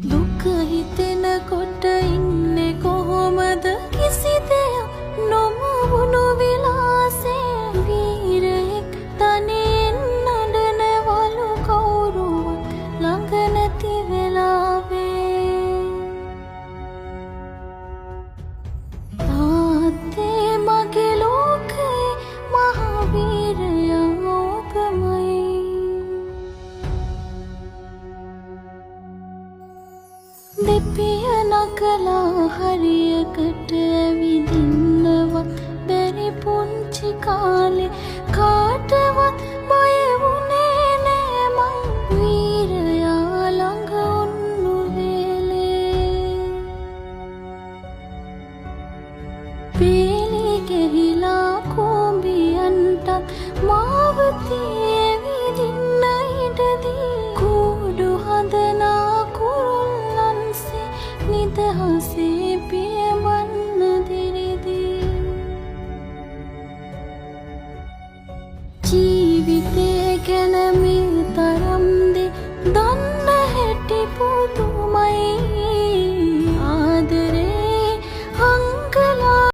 දුක හිතෙනකොට ඉන්නේ කොහොමද කිසි දෙයක් නොමවුණු විලාසේ වීරයෙක් තනියෙන් නඩනවලු කවුරුවත් ළඟ නැති වෙලාවේ තාත්තේ මගේ ලෝකේ මහවීරයා ඔබමයි දෙපිය නගලා හරියකට ඇවිදින්නවත් බැරි පුංචි කාලේ